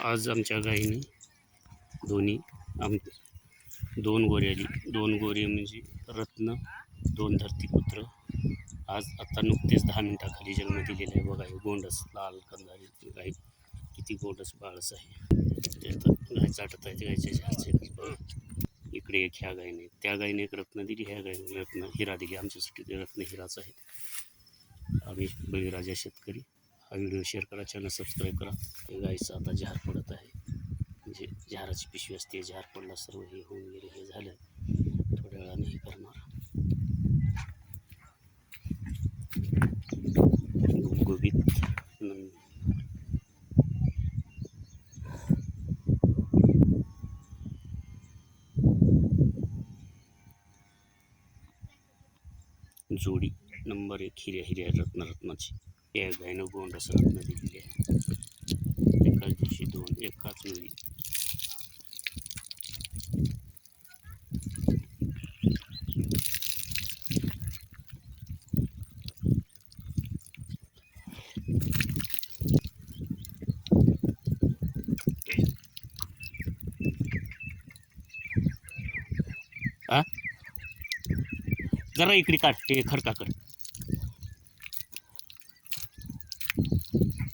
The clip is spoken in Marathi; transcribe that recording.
आज आमच्या गाईने दोन्ही दोन गोरी आली. दोन गोरी म्हणजे रत्न, दोन धरतीपुत्र. आज आता नुकतेच 10 मिनिटाखाली जन्म दिलेला आहे. बघा हे गोंडस लाल कंदारी गाई किती गोंडस बाळस आहे. ते आता गाय चाटत आहे गायच्या झाडचे. इकडे एक ह्या गायने, त्या गायने एक रत्न दिली, ह्या गायने रत्न हिरा दिली. आमच्यासाठी ते रत्न हिराच आहे. आम्ही बळीराजा शेतकरी. हा व्हिडिओ शेअर करा, चॅनल सबस्क्राईब करा. हे गायचं आता झार पडत आहे, म्हणजे झाराची पिशवी असते, झार पडला सर्व हे होऊन गेले. हे झालं, थोड्या वेळाने हे करणार. गुबगुबीत जोडी नंबर 1 हिऱ्या रत्नाची. या गायनं गोंडस रत्न दिलेली आहे. एकाच दिवशी दोन, एकाच वेळी. जरा इकडे काढ, हे खडका कर.